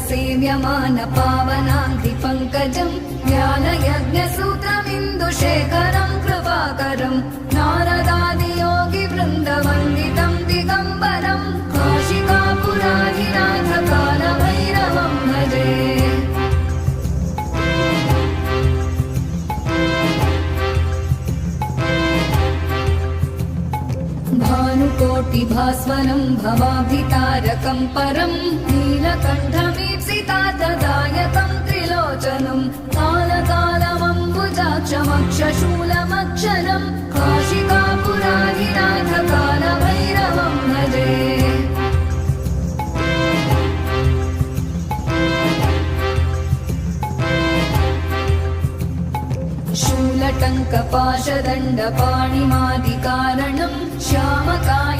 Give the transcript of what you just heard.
सेव्यमान पावनाङ्घ्रिपङ्कजं ज्ञानयज्ञसूत्रमिन्दुशेखरं कृपाकरं नारदादियोगिवृन्दवन्दितं दिगम्बरं काशिकापुराधिनाथ कालभैरवं भजे। भानुकोटिभास्वरं भवाभितारकं परं नीलकण्ठमीप्सितार्थदायकं त्रिलोचनं कालकालमम्बुजाक्षमक्षशूलमक्षरं काशिकापुराधिनाथ कालभैरवं भजे। शूलटङ्कपाशदण्डपाणिमादिकारणं श्यामकाय